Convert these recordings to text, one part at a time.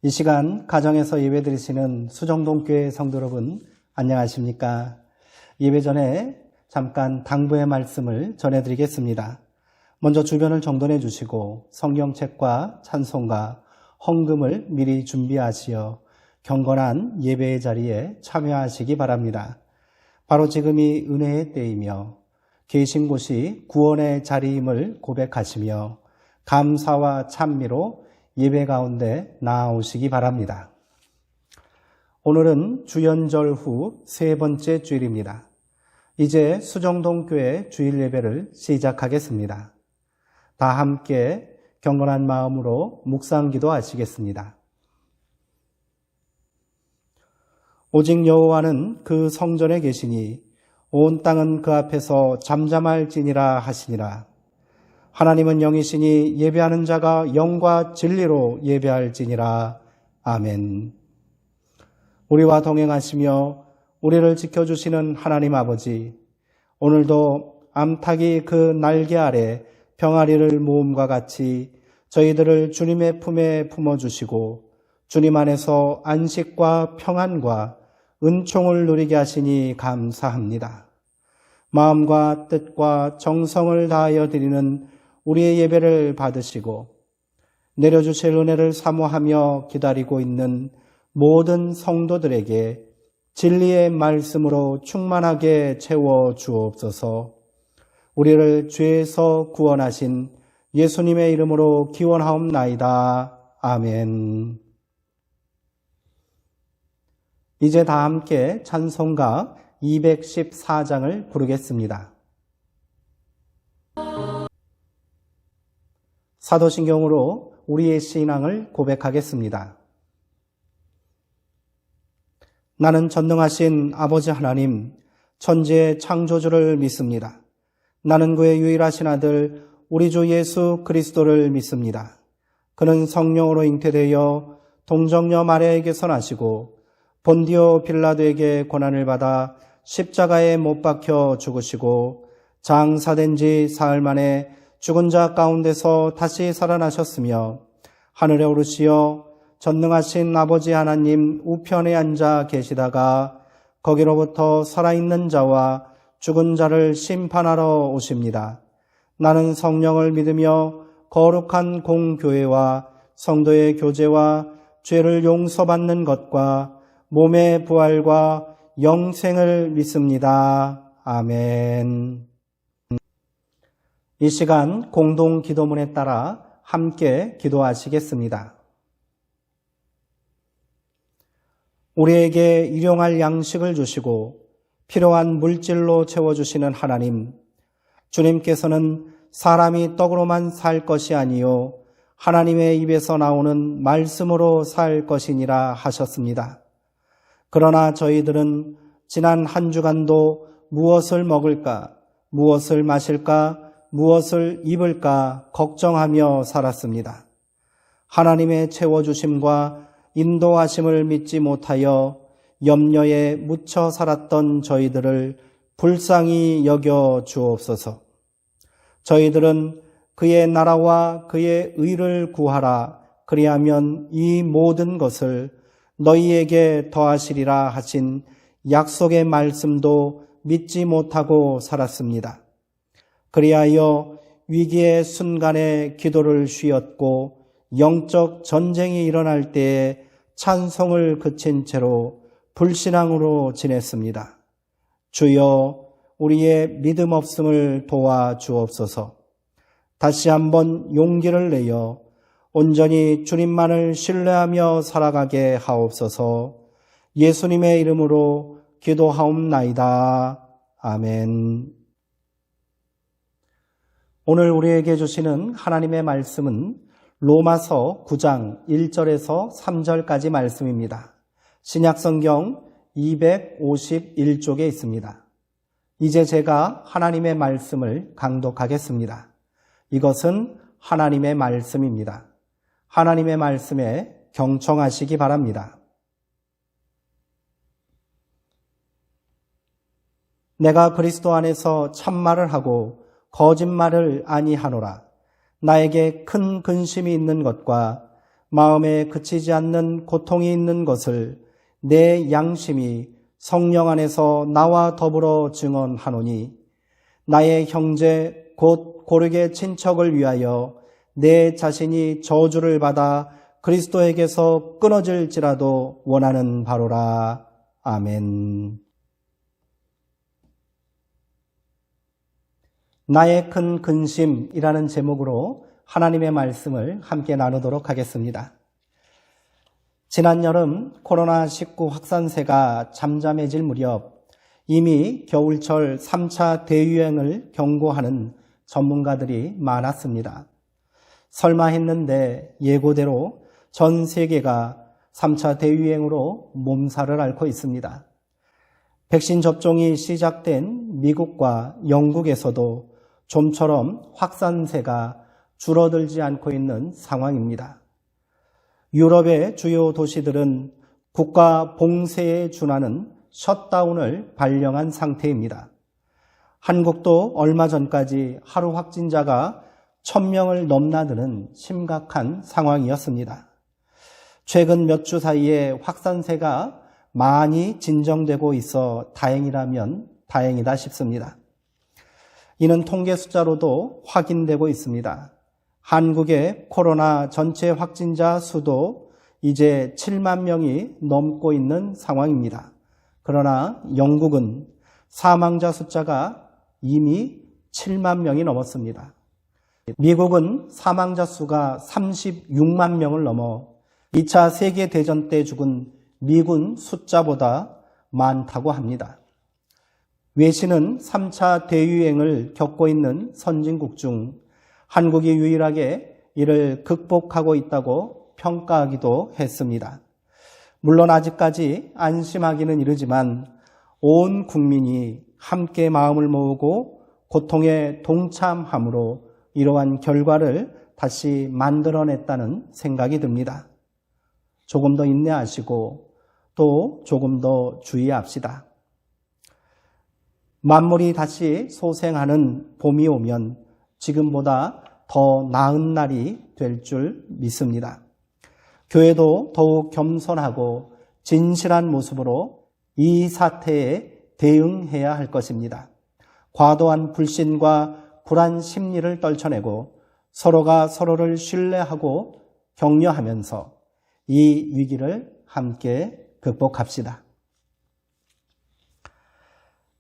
이 시간 가정에서 예배드리시는 수정동교회 성도 여러분 안녕하십니까? 예배 전에 잠깐 당부의 말씀을 전해드리겠습니다. 먼저 주변을 정돈해 주시고 성경책과 찬송가, 헌금을 미리 준비하시어 경건한 예배의 자리에 참여하시기 바랍니다. 바로 지금이 은혜의 때이며 계신 곳이 구원의 자리임을 고백하시며 감사와 찬미로 예배 가운데 나아오시기 바랍니다. 오늘은 주연절 후 세 번째 주일입니다. 이제 수정동교회 주일 예배를 시작하겠습니다. 다 함께 경건한 마음으로 묵상기도 하시겠습니다. 오직 여호와는 그 성전에 계시니 온 땅은 그 앞에서 잠잠할지니라 하시니라. 하나님은 영이시니 예배하는 자가 영과 진리로 예배할지니라. 아멘. 우리와 동행하시며 우리를 지켜주시는 하나님 아버지, 오늘도 암탉이 그 날개 아래 병아리를 모음과 같이 저희들을 주님의 품에 품어주시고 주님 안에서 안식과 평안과 은총을 누리게 하시니 감사합니다. 마음과 뜻과 정성을 다하여 드리는 우리의 예배를 받으시고 내려주실 은혜를 사모하며 기다리고 있는 모든 성도들에게 진리의 말씀으로 충만하게 채워 주옵소서. 우리를 죄에서 구원하신 예수님의 이름으로 기원하옵나이다. 아멘. 이제 다 함께 찬송가 214장을 부르겠습니다. 사도신경으로 우리의 신앙을 고백하겠습니다. 나는 전능하신 아버지 하나님, 천지의 창조주를 믿습니다. 나는 그의 유일하신 아들 우리 주 예수 그리스도를 믿습니다. 그는 성령으로 잉태되어 동정녀 마리아에게서 나시고 본디오 빌라도에게 고난을 받아 십자가에 못 박혀 죽으시고 장사된 지 사흘 만에 죽은 자 가운데서 다시 살아나셨으며 하늘에 오르시어 전능하신 아버지 하나님 우편에 앉아 계시다가 거기로부터 살아있는 자와 죽은 자를 심판하러 오십니다. 나는 성령을 믿으며 거룩한 공교회와 성도의 교제와 죄를 용서받는 것과 몸의 부활과 영생을 믿습니다. 아멘. 이 시간 공동 기도문에 따라 함께 기도하시겠습니다. 우리에게 일용할 양식을 주시고 필요한 물질로 채워주시는 하나님, 주님께서는 사람이 떡으로만 살 것이 아니요 하나님의 입에서 나오는 말씀으로 살 것이니라 하셨습니다. 그러나 저희들은 지난 한 주간도 무엇을 먹을까, 무엇을 마실까, 무엇을 입을까 걱정하며 살았습니다. 하나님의 채워주심과 인도하심을 믿지 못하여 염려에 묻혀 살았던 저희들을 불쌍히 여겨 주옵소서. 저희들은 그의 나라와 그의 의를 구하라. 그리하면 이 모든 것을 너희에게 더하시리라 하신 약속의 말씀도 믿지 못하고 살았습니다. 그리하여 위기의 순간에 기도를 쉬었고 영적 전쟁이 일어날 때에 찬송을 그친 채로 불신앙으로 지냈습니다. 주여, 우리의 믿음 없음을 도와주옵소서. 다시 한번 용기를 내어 온전히 주님만을 신뢰하며 살아가게 하옵소서. 예수님의 이름으로 기도하옵나이다. 아멘. 오늘 우리에게 주시는 하나님의 말씀은 로마서 9장 1절에서 3절까지 말씀입니다. 신약성경 251쪽에 있습니다. 이제 제가 하나님의 말씀을 강독하겠습니다. 이것은 하나님의 말씀입니다. 하나님의 말씀에 경청하시기 바랍니다. 내가 그리스도 안에서 참말을 하고 거짓말을 아니하노라. 나에게 큰 근심이 있는 것과 마음에 그치지 않는 고통이 있는 것을 내 양심이 성령 안에서 나와 더불어 증언하노니 나의 형제 곧 고르게 친척을 위하여 내 자신이 저주를 받아 그리스도에게서 끊어질지라도 원하는 바로라. 아멘. 나의 큰 근심이라는 제목으로 하나님의 말씀을 함께 나누도록 하겠습니다. 지난 여름 코로나19 확산세가 잠잠해질 무렵 이미 겨울철 3차 대유행을 경고하는 전문가들이 많았습니다. 설마 했는데 예고대로 전 세계가 3차 대유행으로 몸살을 앓고 있습니다. 백신 접종이 시작된 미국과 영국에서도 좀처럼 확산세가 줄어들지 않고 있는 상황입니다. 유럽의 주요 도시들은 국가 봉쇄에 준하는 셧다운을 발령한 상태입니다. 한국도 얼마 전까지 하루 확진자가 1000명을 넘나드는 심각한 상황이었습니다. 최근 몇 주 사이에 확산세가 많이 진정되고 있어 다행이라면 다행이다 싶습니다. 이는 통계 숫자로도 확인되고 있습니다. 한국의 코로나 전체 확진자 수도 이제 7만 명이 넘고 있는 상황입니다. 그러나 영국은 사망자 숫자가 이미 7만 명이 넘었습니다. 미국은 사망자 수가 36만 명을 넘어 2차 세계대전 때 죽은 미군 숫자보다 많다고 합니다. 외신은 3차 대유행을 겪고 있는 선진국 중 한국이 유일하게 이를 극복하고 있다고 평가하기도 했습니다. 물론 아직까지 안심하기는 이르지만 온 국민이 함께 마음을 모으고 고통에 동참함으로 이러한 결과를 다시 만들어냈다는 생각이 듭니다. 조금 더 인내하시고 또 조금 더 주의합시다. 만물이 다시 소생하는 봄이 오면 지금보다 더 나은 날이 될 줄 믿습니다. 교회도 더욱 겸손하고 진실한 모습으로 이 사태에 대응해야 할 것입니다. 과도한 불신과 불안 심리를 떨쳐내고 서로가 서로를 신뢰하고 격려하면서 이 위기를 함께 극복합시다.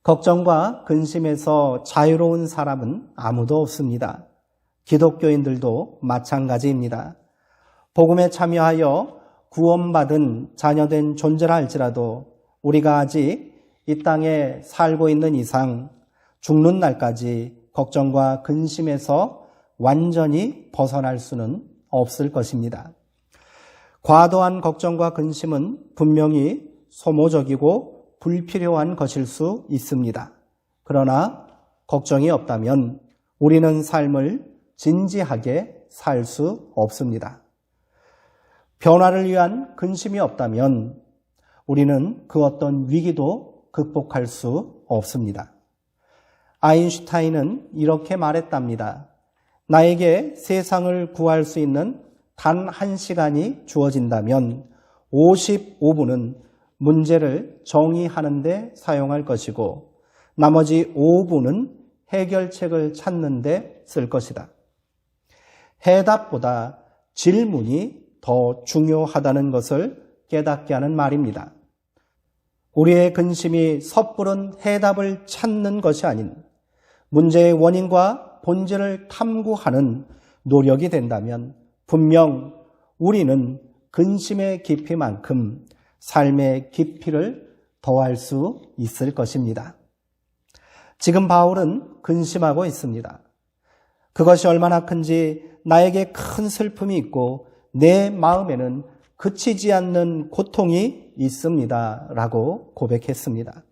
걱정과 근심에서 자유로운 사람은 아무도 없습니다. 기독교인들도 마찬가지입니다. 복음에 참여하여 구원받은 자녀된 존재라 할지라도 우리가 아직 이 땅에 살고 있는 이상 죽는 날까지 걱정과 근심에서 완전히 벗어날 수는 없을 것입니다. 과도한 걱정과 근심은 분명히 소모적이고 불필요한 것일 수 있습니다. 그러나 걱정이 없다면 우리는 삶을 진지하게 살 수 없습니다. 변화를 위한 근심이 없다면 우리는 그 어떤 위기도 극복할 수 없습니다. 아인슈타인은 이렇게 말했답니다. 나에게 세상을 구할 수 있는 단 1시간이 주어진다면 55분은 문제를 정의하는 데 사용할 것이고 나머지 5분은 해결책을 찾는 데 쓸 것이다. 해답보다 질문이 더 중요하다는 것을 깨닫게 하는 말입니다. 우리의 근심이 섣부른 해답을 찾는 것이 아닌 문제의 원인과 본질을 탐구하는 노력이 된다면 분명 우리는 근심의 깊이만큼 삶의 깊이를 더할 수 있을 것입니다. 지금 바울은 근심하고 있습니다. 그것이 얼마나 큰지 나에게 큰 슬픔이 있고 내 마음에는 그치지 않는 고통이 있습니다. 라고 고백했습니다.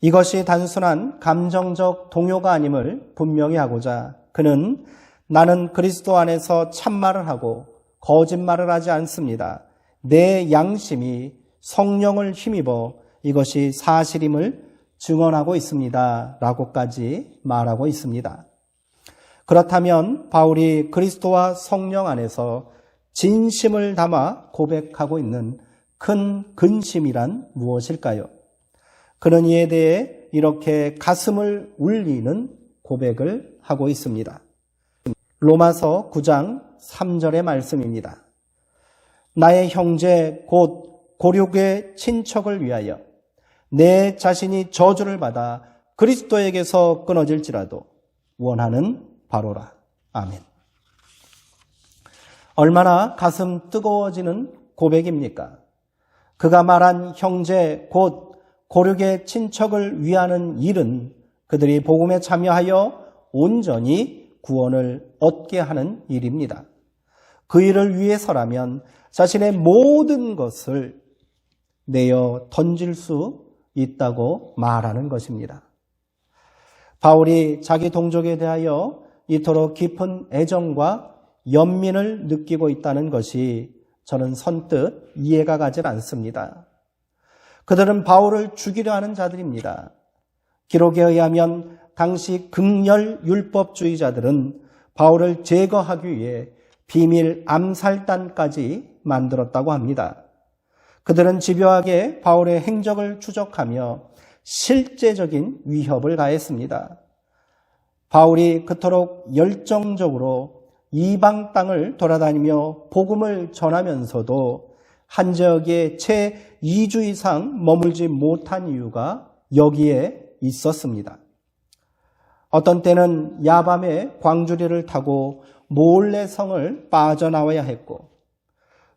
이것이 단순한 감정적 동요가 아님을 분명히 하고자 그는 나는 그리스도 안에서 참말을 하고 거짓말을 하지 않습니다. 내 양심이 성령을 힘입어 이것이 사실임을 증언하고 있습니다. 라고까지 말하고 있습니다. 그렇다면 바울이 그리스도와 성령 안에서 진심을 담아 고백하고 있는 큰 근심이란 무엇일까요? 그는 이에 대해 이렇게 가슴을 울리는 고백을 하고 있습니다. 로마서 9장 3절의 말씀입니다. 나의 형제 곧 고륙의 친척을 위하여 내 자신이 저주를 받아 그리스도에게서 끊어질지라도 원하는 바로라. 아멘. 얼마나 가슴 뜨거워지는 고백입니까? 그가 말한 형제 곧 고륙의 친척을 위하는 일은 그들이 복음에 참여하여 온전히 구원을 얻게 하는 일입니다. 그 일을 위해서라면 자신의 모든 것을 내어 던질 수 있다고 말하는 것입니다. 바울이 자기 동족에 대하여 이토록 깊은 애정과 연민을 느끼고 있다는 것이 저는 선뜻 이해가 가질 않습니다. 그들은 바울을 죽이려 하는 자들입니다. 기록에 의하면 당시 극렬 율법주의자들은 바울을 제거하기 위해 비밀 암살단까지 만들었다고 합니다. 그들은 집요하게 바울의 행적을 추적하며 실제적인 위협을 가했습니다. 바울이 그토록 열정적으로 이방 땅을 돌아다니며 복음을 전하면서도 한 지역에 채 2주 이상 머물지 못한 이유가 여기에 있었습니다. 어떤 때는 야밤에 광주리를 타고 몰래 성을 빠져나와야 했고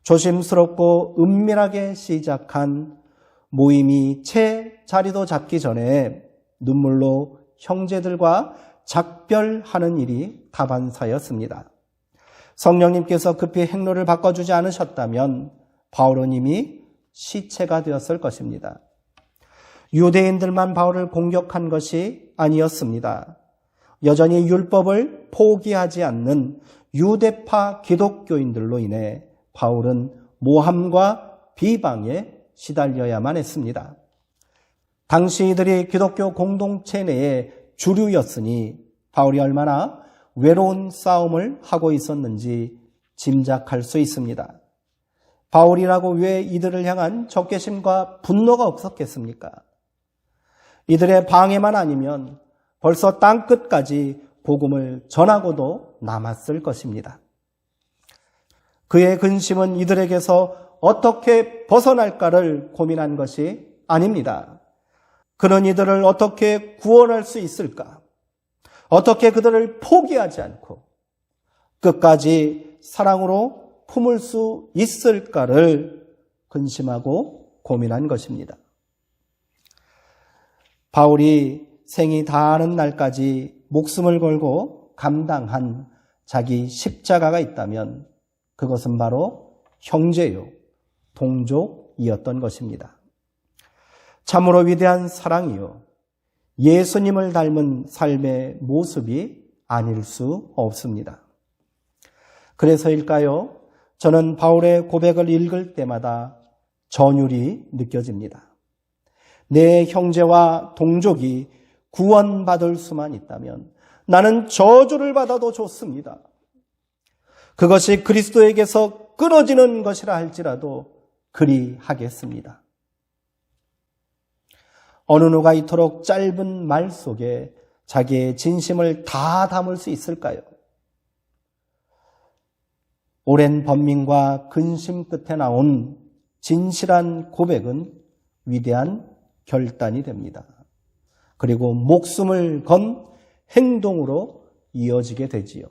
조심스럽고 은밀하게 시작한 모임이 채 자리도 잡기 전에 눈물로 형제들과 작별하는 일이 다반사였습니다. 성령님께서 급히 행로를 바꿔주지 않으셨다면 바울은 이미 시체가 되었을 것입니다. 유대인들만 바울을 공격한 것이 아니었습니다. 여전히 율법을 포기하지 않는 유대파 기독교인들로 인해 바울은 모함과 비방에 시달려야만 했습니다. 당시 이들이 기독교 공동체 내의 주류였으니 바울이 얼마나 외로운 싸움을 하고 있었는지 짐작할 수 있습니다. 바울이라고 왜 이들을 향한 적개심과 분노가 없었겠습니까? 이들의 방해만 아니면 벌써 땅끝까지 복음을 전하고도 남았을 것입니다. 그의 근심은 이들에게서 어떻게 벗어날까를 고민한 것이 아닙니다. 그는 이들을 어떻게 구원할 수 있을까? 어떻게 그들을 포기하지 않고 끝까지 사랑으로 품을 수 있을까를 근심하고 고민한 것입니다. 바울이 생이 다하는 날까지 목숨을 걸고 감당한 자기 십자가가 있다면 그것은 바로 형제요, 동족이었던 것입니다. 참으로 위대한 사랑이요, 예수님을 닮은 삶의 모습이 아닐 수 없습니다. 그래서일까요? 저는 바울의 고백을 읽을 때마다 전율이 느껴집니다. 내 형제와 동족이 구원받을 수만 있다면 나는 저주를 받아도 좋습니다. 그것이 그리스도에게서 끊어지는 것이라 할지라도 그리하겠습니다. 어느 누가 이토록 짧은 말 속에 자기의 진심을 다 담을 수 있을까요? 오랜 번민과 근심 끝에 나온 진실한 고백은 위대한 결단이 됩니다. 그리고 목숨을 건 행동으로 이어지게 되지요.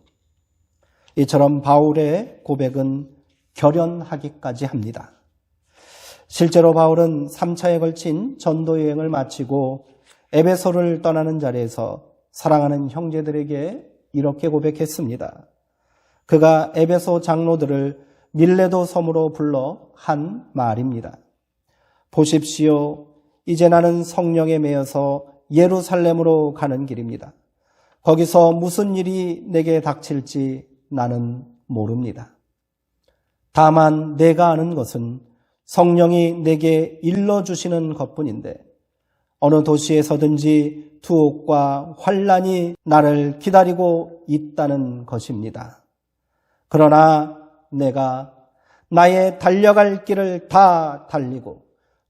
이처럼 바울의 고백은 결연하기까지 합니다. 실제로 바울은 3차에 걸친 전도 여행을 마치고 에베소를 떠나는 자리에서 사랑하는 형제들에게 이렇게 고백했습니다. 그가 에베소 장로들을 밀레도 섬으로 불러 한 말입니다. 보십시오. 이제 나는 성령에 매여서 예루살렘으로 가는 길입니다. 거기서 무슨 일이 내게 닥칠지 나는 모릅니다. 다만 내가 아는 것은 성령이 내게 일러주시는 것뿐인데 어느 도시에서든지 투옥과 환난이 나를 기다리고 있다는 것입니다. 그러나 내가 나의 달려갈 길을 다 달리고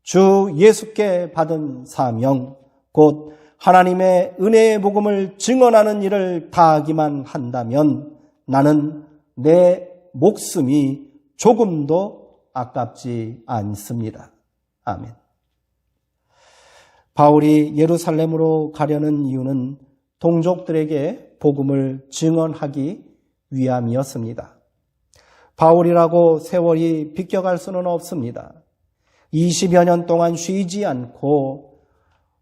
주 예수께 받은 사명, 곧 하나님의 은혜의 복음을 증언하는 일을 다하기만 한다면 나는 내 목숨이 조금도 아깝지 않습니다. 아멘. 바울이 예루살렘으로 가려는 이유는 동족들에게 복음을 증언하기 위함이었습니다. 바울이라고 세월이 비껴갈 수는 없습니다. 20여 년 동안 쉬지 않고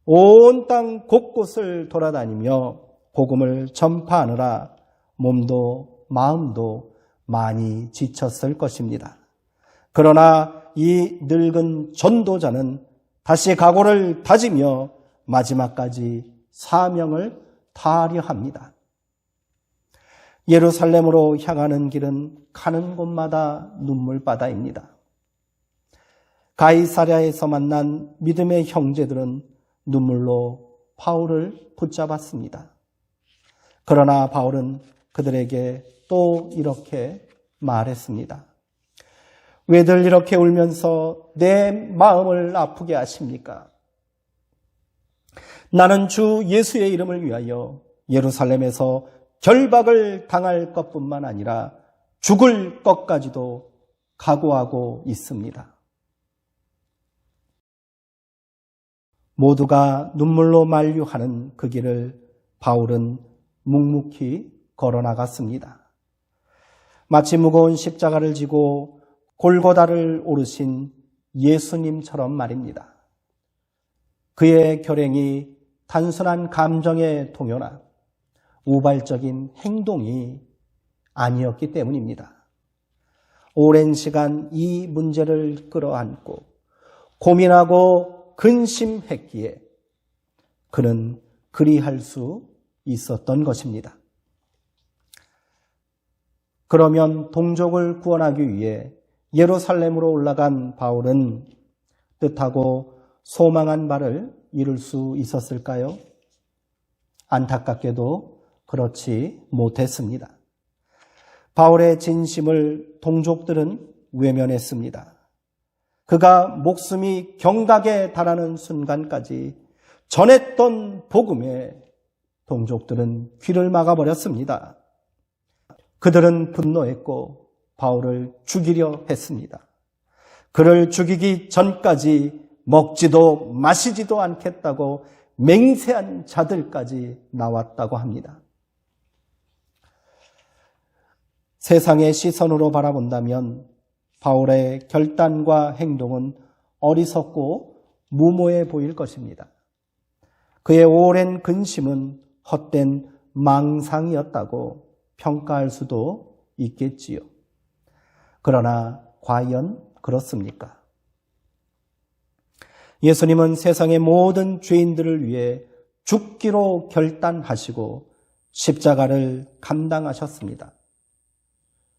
온 땅 곳곳을 돌아다니며 복음을 전파하느라 몸도 마음도 많이 지쳤을 것입니다. 그러나 이 늙은 전도자는 다시 각오를 다지며 마지막까지 사명을 다하려 합니다. 예루살렘으로 향하는 길은 가는 곳마다 눈물바다입니다. 가이사랴에서 만난 믿음의 형제들은 눈물로 바울을 붙잡았습니다. 그러나 바울은 그들에게 또 이렇게 말했습니다. 왜들 이렇게 울면서 내 마음을 아프게 하십니까? 나는 주 예수의 이름을 위하여 예루살렘에서 결박을 당할 것뿐만 아니라 죽을 것까지도 각오하고 있습니다. 모두가 눈물로 만류하는 그 길을 바울은 묵묵히 걸어나갔습니다. 마치 무거운 십자가를 지고 골고다를 오르신 예수님처럼 말입니다. 그의 결행이 단순한 감정의 동요나 우발적인 행동이 아니었기 때문입니다. 오랜 시간 이 문제를 끌어안고 고민하고 근심했기에 그는 그리할 수 있었던 것입니다. 그러면 동족을 구원하기 위해 예루살렘으로 올라간 바울은 뜻하고 소망한 바를 이룰 수 있었을까요? 안타깝게도 그렇지 못했습니다. 바울의 진심을 동족들은 외면했습니다. 그가 목숨이 경각에 달하는 순간까지 전했던 복음에 동족들은 귀를 막아버렸습니다. 그들은 분노했고 바울을 죽이려 했습니다. 그를 죽이기 전까지 먹지도 마시지도 않겠다고 맹세한 자들까지 나왔다고 합니다. 세상의 시선으로 바라본다면 바울의 결단과 행동은 어리석고 무모해 보일 것입니다. 그의 오랜 근심은 헛된 망상이었다고 평가할 수도 있겠지요. 그러나 과연 그렇습니까? 예수님은 세상의 모든 죄인들을 위해 죽기로 결단하시고 십자가를 감당하셨습니다.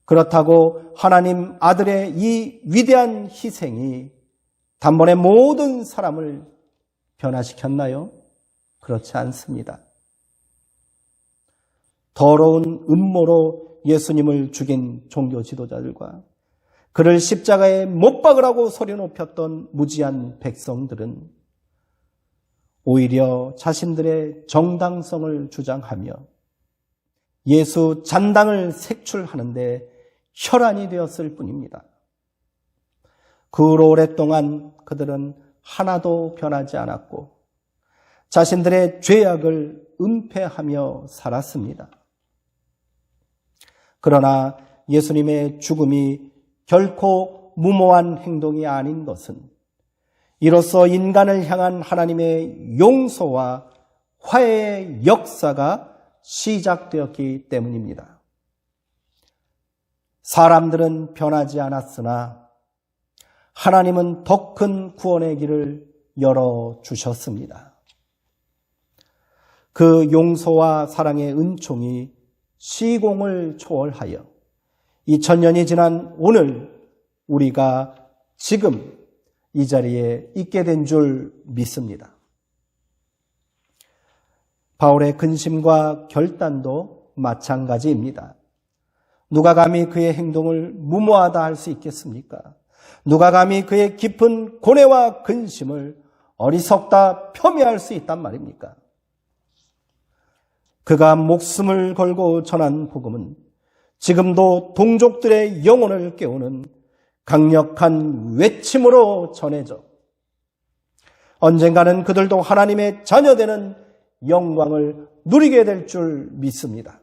그렇다고 하나님 아들의 이 위대한 희생이 단번에 모든 사람을 변화시켰나요? 그렇지 않습니다. 더러운 음모로 예수님을 죽인 종교 지도자들과 그를 십자가에 못 박으라고 소리 높였던 무지한 백성들은 오히려 자신들의 정당성을 주장하며 예수 잔당을 색출하는데 혈안이 되었을 뿐입니다. 그 후로 오랫동안 그들은 하나도 변하지 않았고 자신들의 죄악을 은폐하며 살았습니다. 그러나 예수님의 죽음이 결코 무모한 행동이 아닌 것은 이로써 인간을 향한 하나님의 용서와 화해의 역사가 시작되었기 때문입니다. 사람들은 변하지 않았으나 하나님은 더 큰 구원의 길을 열어주셨습니다. 그 용서와 사랑의 은총이 시공을 초월하여 2000년이 지난 오늘 우리가 지금 이 자리에 있게 된 줄 믿습니다. 바울의 근심과 결단도 마찬가지입니다. 누가 감히 그의 행동을 무모하다 할 수 있겠습니까? 누가 감히 그의 깊은 고뇌와 근심을 어리석다 폄훼할 수 있단 말입니까? 그가 목숨을 걸고 전한 복음은 지금도 동족들의 영혼을 깨우는 강력한 외침으로 전해져 언젠가는 그들도 하나님의 자녀되는 영광을 누리게 될 줄 믿습니다.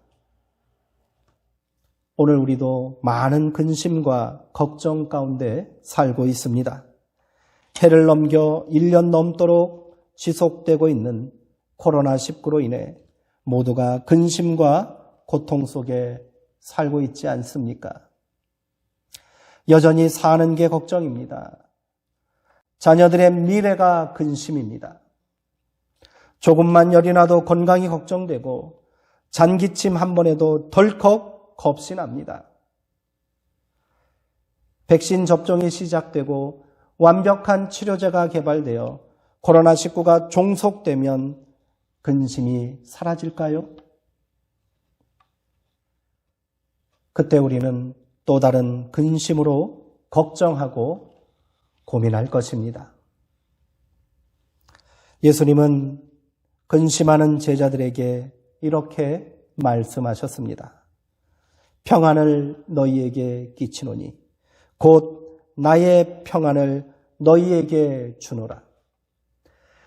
오늘 우리도 많은 근심과 걱정 가운데 살고 있습니다. 해를 넘겨 1년 넘도록 지속되고 있는 코로나19로 인해 모두가 근심과 고통 속에 살고 있지 않습니까? 여전히 사는 게 걱정입니다. 자녀들의 미래가 근심입니다. 조금만 열이 나도 건강이 걱정되고 잔기침 한 번에도 덜컥 겁이 납니다. 백신 접종이 시작되고 완벽한 치료제가 개발되어 코로나19가 종속되면 근심이 사라질까요? 그때 우리는 또 다른 근심으로 걱정하고 고민할 것입니다. 예수님은 근심하는 제자들에게 이렇게 말씀하셨습니다. 평안을 너희에게 끼치노니 곧 나의 평안을 너희에게 주노라.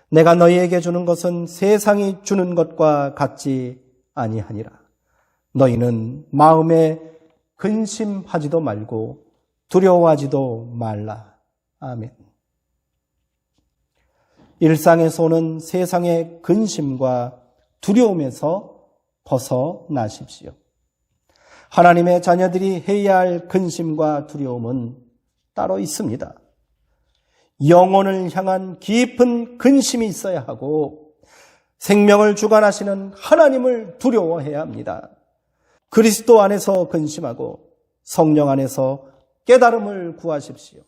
내가 너희에게 주는 것은 세상이 주는 것과 같지 아니하니라. 너희는 마음에 근심하지도 말고 두려워하지도 말라. 아멘. 일상에서 오는 세상의 근심과 두려움에서 벗어나십시오. 하나님의 자녀들이 해야 할 근심과 두려움은 따로 있습니다. 영혼을 향한 깊은 근심이 있어야 하고 생명을 주관하시는 하나님을 두려워해야 합니다. 그리스도 안에서 근심하고 성령 안에서 깨달음을 구하십시오.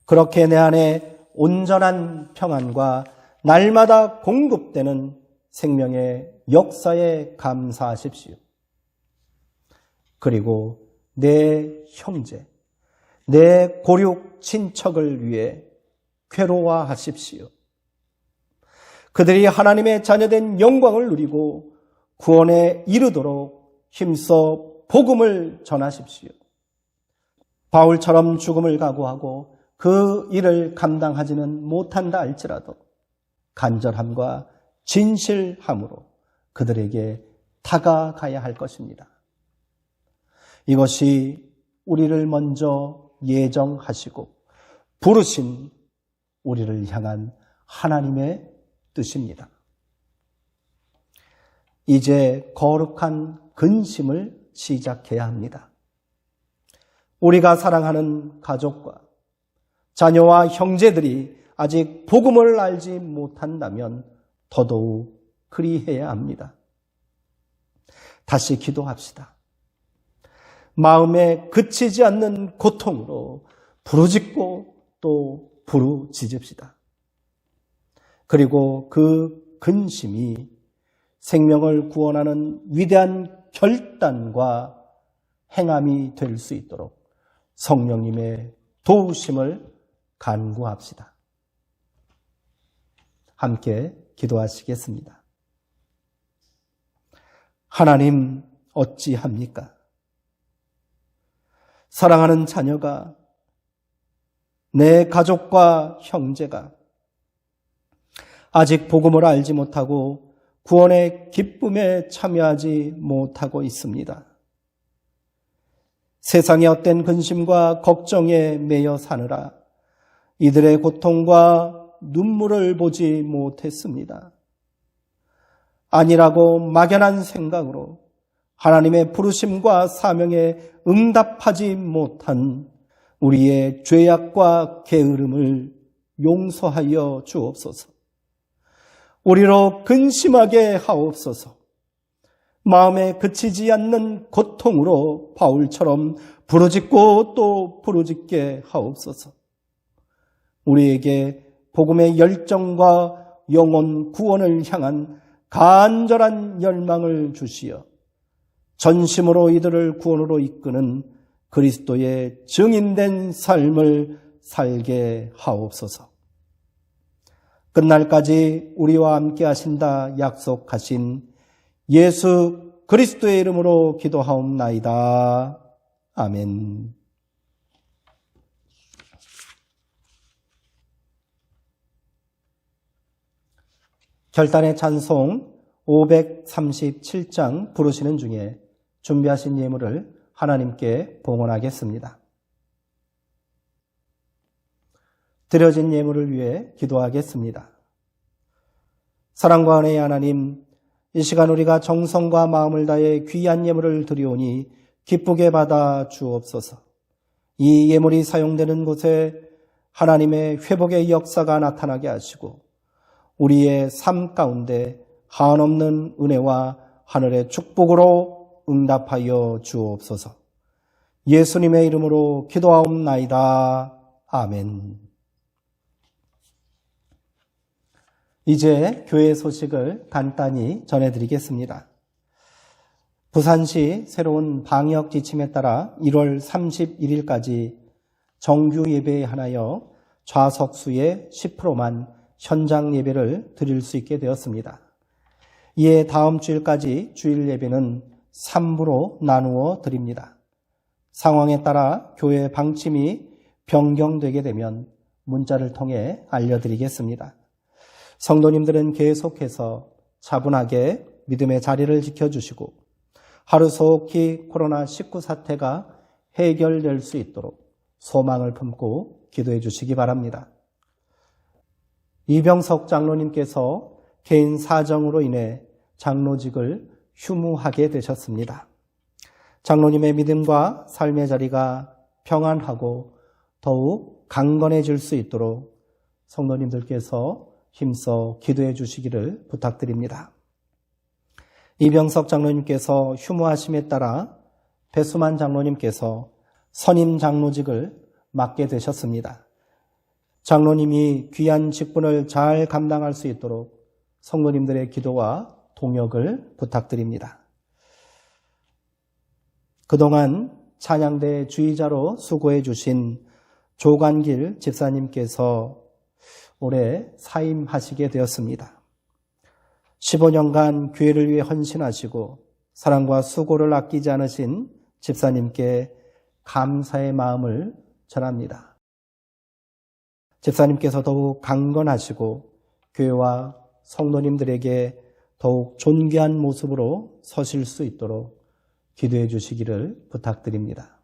그렇게 내 안에 온전한 평안과 날마다 공급되는 생명의 역사에 감사하십시오. 그리고 내 형제, 내 고륙 친척을 위해 괴로워하십시오. 그들이 하나님의 자녀된 영광을 누리고 구원에 이르도록 힘써 복음을 전하십시오. 바울처럼 죽음을 각오하고 그 일을 감당하지는 못한다 할지라도 간절함과 진실함으로 그들에게 다가가야 할 것입니다. 이것이 우리를 먼저 예정하시고 부르신 우리를 향한 하나님의 뜻입니다. 이제 거룩한 근심을 시작해야 합니다. 우리가 사랑하는 가족과 자녀와 형제들이 아직 복음을 알지 못한다면 더더욱 그리해야 합니다. 다시 기도합시다. 마음에 그치지 않는 고통으로 부르짖고 또 부르짖읍시다. 그리고 그 근심이 생명을 구원하는 위대한 결단과 행함이 될 수 있도록 성령님의 도우심을 간구합시다. 함께 기도하시겠습니다. 하나님 어찌합니까? 사랑하는 자녀가, 내 가족과 형제가 아직 복음을 알지 못하고 구원의 기쁨에 참여하지 못하고 있습니다. 세상의 헛된 근심과 걱정에 매여 사느라 이들의 고통과 눈물을 보지 못했습니다. 아니라고 막연한 생각으로 하나님의 부르심과 사명에 응답하지 못한 우리의 죄악과 게으름을 용서하여 주옵소서. 우리로 근심하게 하옵소서. 마음에 그치지 않는 고통으로 바울처럼 부르짖고 또 부르짖게 하옵소서. 우리에게 복음의 열정과 영혼 구원을 향한 간절한 열망을 주시어 전심으로 이들을 구원으로 이끄는 그리스도의 증인된 삶을 살게 하옵소서. 끝날까지 우리와 함께 하신다 약속하신 예수 그리스도의 이름으로 기도하옵나이다. 아멘. 결단의 찬송 537장 부르시는 중에 준비하신 예물을 하나님께 봉헌하겠습니다. 드려진 예물을 위해 기도하겠습니다. 사랑과 은혜의 하나님, 이 시간 우리가 정성과 마음을 다해 귀한 예물을 드리오니 기쁘게 받아 주옵소서. 이 예물이 사용되는 곳에 하나님의 회복의 역사가 나타나게 하시고 우리의 삶 가운데 한없는 은혜와 하늘의 축복으로 응답하여 주옵소서. 예수님의 이름으로 기도하옵나이다. 아멘. 이제 교회 소식을 간단히 전해드리겠습니다. 부산시 새로운 방역 지침에 따라 1월 31일까지 정규 예배에 한하여 좌석수의 10%만 현장 예배를 드릴 수 있게 되었습니다. 이에 다음 주일까지 주일 예배는 3부로 나누어 드립니다. 상황에 따라 교회 방침이 변경되게 되면 문자를 통해 알려드리겠습니다. 성도님들은 계속해서 차분하게 믿음의 자리를 지켜주시고 하루속히 코로나19 사태가 해결될 수 있도록 소망을 품고 기도해 주시기 바랍니다. 이병석 장로님께서 개인 사정으로 인해 장로직을 휴무하게 되셨습니다. 장로님의 믿음과 삶의 자리가 평안하고 더욱 강건해질 수 있도록 성도님들께서 힘써 기도해 주시기를 부탁드립니다. 이병석 장로님께서 휴무하심에 따라 배수만 장로님께서 선임 장로직을 맡게 되셨습니다. 장로님이 귀한 직분을 잘 감당할 수 있도록 성도님들의 기도와 동역을 부탁드립니다. 그동안 찬양대 주의자로 수고해 주신 조관길 집사님께서 올해 사임하시게 되었습니다. 15년간 교회를 위해 헌신하시고 사랑과 수고를 아끼지 않으신 집사님께 감사의 마음을 전합니다. 집사님께서 더욱 강건하시고 교회와 성도님들에게 더욱 존귀한 모습으로 서실 수 있도록 기도해 주시기를 부탁드립니다.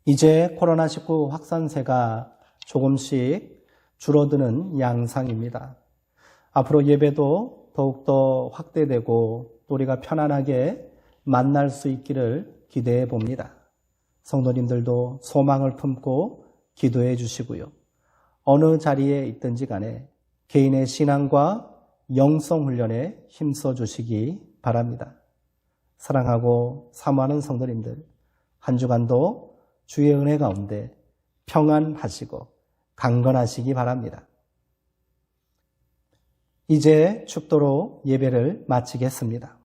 이제 코로나19 확산세가 조금씩 줄어드는 양상입니다. 앞으로 예배도 더욱더 확대되고 우리가 편안하게 만날 수 있기를 기대해 봅니다. 성도님들도 소망을 품고 기도해 주시고요. 어느 자리에 있든지 간에 개인의 신앙과 영성 훈련에 힘써 주시기 바랍니다. 사랑하고 사모하는 성도님들, 한 주간도 주의 은혜 가운데 평안하시고 강건하시기 바랍니다. 이제 축도로 예배를 마치겠습니다.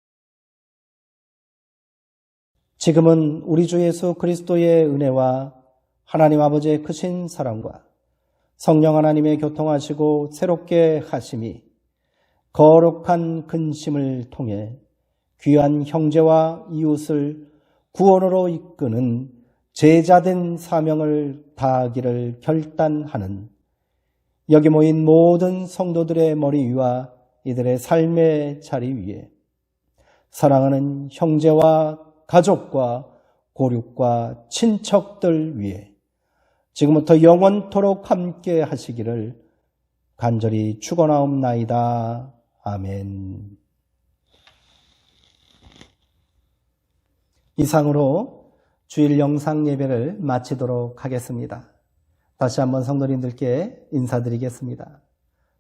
지금은 우리 주 예수 그리스도의 은혜와 하나님 아버지의 크신 사랑과 성령 하나님의 교통하시고 새롭게 하심이 거룩한 근심을 통해 귀한 형제와 이웃을 구원으로 이끄는 제자된 사명을 다하기를 결단하는 여기 모인 모든 성도들의 머리 위와 이들의 삶의 자리 위에 사랑하는 형제와 가족과 고륙과 친척들 위에 지금부터 영원토록 함께 하시기를 간절히 축원하옵나이다. 아멘. 이상으로 주일 영상 예배를 마치도록 하겠습니다. 다시 한번 성도님들께 인사드리겠습니다.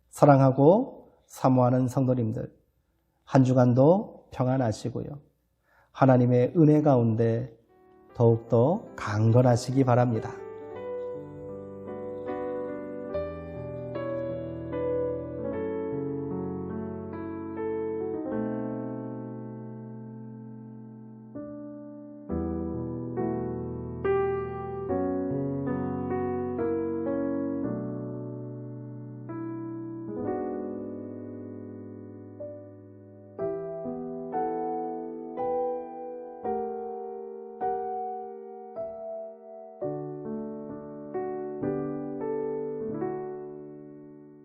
사랑하고 사모하는 성도님들, 한 주간도 평안하시고요. 하나님의 은혜 가운데 더욱더 강건하시기 바랍니다.